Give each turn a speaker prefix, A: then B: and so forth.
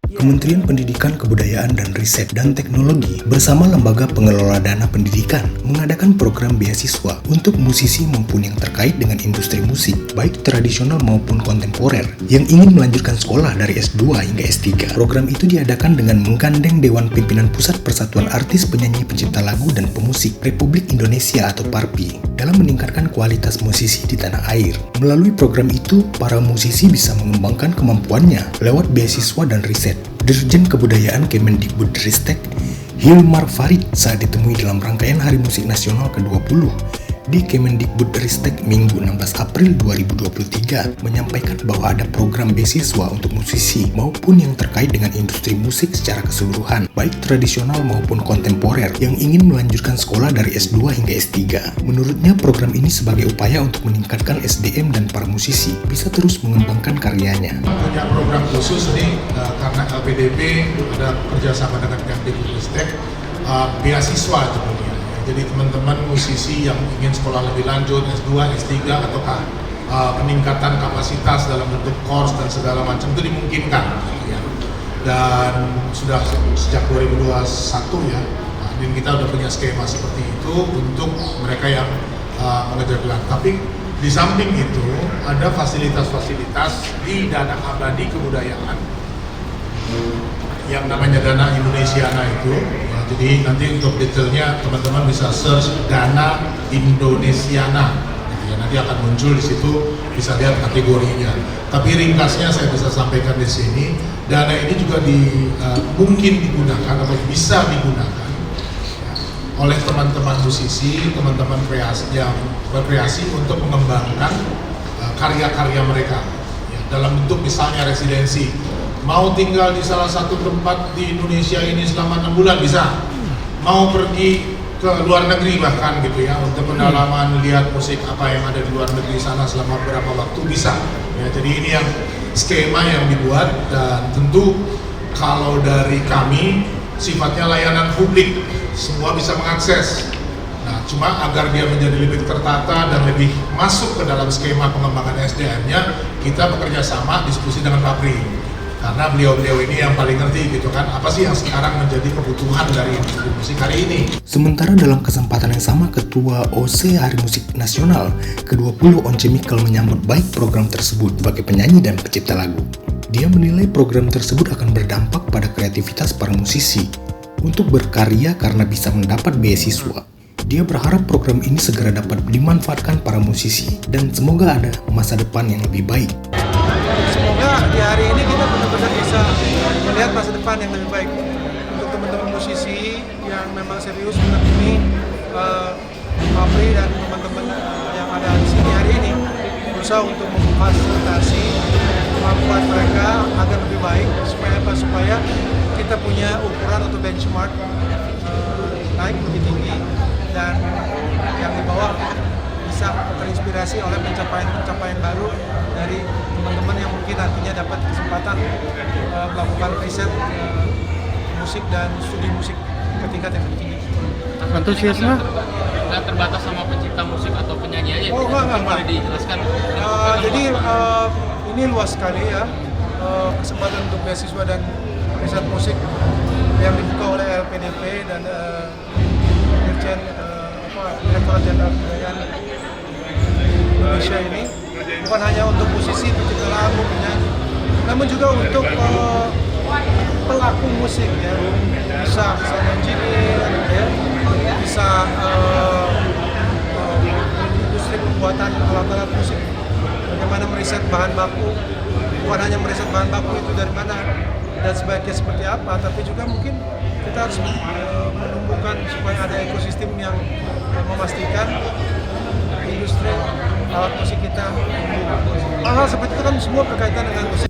A: Kementerian Pendidikan, Kebudayaan dan Riset dan Teknologi bersama Lembaga Pengelola Dana Pendidikan mengadakan program beasiswa untuk musisi maupun yang terkait dengan industri musik, baik tradisional maupun kontemporer, yang ingin melanjutkan sekolah dari S2 hingga S3. Program itu diadakan dengan menggandeng Dewan Pimpinan Pusat Persatuan Artis Penyanyi Pencipta Lagu dan Pemusik Republik Indonesia atau PARPI dalam meningkatkan kualitas musisi di tanah air. Melalui program itu, para musisi bisa mengembangkan kemampuannya lewat beasiswa dan riset. Dirjen Kebudayaan Kemendikbudristek Hilmar Farid saat ditemui dalam rangkaian Hari Musik Nasional ke-20 di Kemendikbudristek Minggu 16 April 2023 menyampaikan bahwa ada program beasiswa untuk musisi maupun yang terkait dengan industri musik secara keseluruhan, baik tradisional maupun kontemporer yang ingin melanjutkan sekolah dari S2 hingga S3. Menurutnya program ini sebagai upaya untuk meningkatkan SDM dan para musisi bisa terus mengembangkan karyanya.
B: Punya program khusus ini karena LPDP ada kerjasama dengan Kemendikbudristek beasiswa tentunya. Jadi teman-teman musisi yang ingin sekolah lebih lanjut, S2, S3, ataukah peningkatan kapasitas dalam bentuk course dan segala macam itu dimungkinkan. Ya. Dan sudah sejak 2021 ya, dan kita udah punya skema seperti itu untuk mereka yang mengejar gelar. Tapi di samping itu ada fasilitas-fasilitas di dana abadi kebudayaan yang namanya Dana Indonesiana itu. Ya, jadi nanti untuk detailnya teman-teman bisa search Dana Indonesiana. Gitu ya, nanti akan muncul di situ, bisa lihat kategorinya. Tapi ringkasnya saya bisa sampaikan di sini, dana ini juga mungkin digunakan atau bisa digunakan ya, oleh teman-teman musisi, teman-teman kreasi yang berkreasi untuk mengembangkan karya-karya mereka. Ya, dalam bentuk misalnya residensi. Mau tinggal di salah satu tempat di Indonesia ini selama 6 bulan bisa. Mau pergi ke luar negeri bahkan gitu ya untuk pendalaman lihat musik apa yang ada di luar negeri sana selama beberapa waktu bisa. Ya, jadi ini yang skema yang dibuat dan tentu kalau dari kami sifatnya layanan publik, semua bisa mengakses. Nah, cuma agar dia menjadi lebih tertata dan lebih masuk ke dalam skema pengembangan SDM-nya, kita bekerja sama diskusi dengan Papri. Karena beliau-beliau ini yang paling ngerti gitu kan, apa sih yang sekarang menjadi kebutuhan dari industri musik hari ini.
A: Sementara dalam kesempatan yang sama, Ketua OC Hari Musik Nasional ke-20 Once Mikkel menyambut baik program tersebut sebagai penyanyi dan pencipta lagu. Dia menilai program tersebut akan berdampak pada kreativitas para musisi untuk berkarya karena bisa mendapat beasiswa. Dia berharap program ini segera dapat dimanfaatkan para musisi dan semoga ada masa depan yang lebih baik.
C: Semoga di hari ini kita benar-benar bisa melihat masa depan yang lebih baik untuk teman-teman musisi yang memang serius menekuni Papri dan teman-teman yang ada di sini hari ini berusaha untuk memfasilitasi kemampuan mereka agar lebih baik supaya kita punya ukuran atau benchmark naik lebih tinggi dan yang di bawah bisa terinspirasi oleh pencapaian-pencapaian baru dari teman-teman yang mungkin nantinya dapat kesempatan melakukan riset musik dan studi musik ke tingkat yang lebih tinggi.
D: Antusiasme? Nggak terbatas sama pencipta musik atau penyanyi aja?
C: Oh enggak.
D: Boleh dijelaskan?
C: Jadi ini luas sekali ya, kesempatan untuk beasiswa dan riset musik yang dibuka oleh LPDP dan Dirjen Direktorat Jenderal Kebudayaan Indonesia ini bukan hanya untuk musisi, pencipta lagu, penyanyi, namun juga untuk pelaku musik ya, bisa engineer ya, bisa industri pembuatan alat-alat musik, bagaimana meriset bahan baku, bukan hanya meriset bahan baku itu dari mana dan sebaiknya seperti apa, tapi juga mungkin kita harus menumbuhkan supaya ada ekosistem yang memastikan industri alat musik kita. Hal-hal seperti itu kan semua berkaitan dengan musik.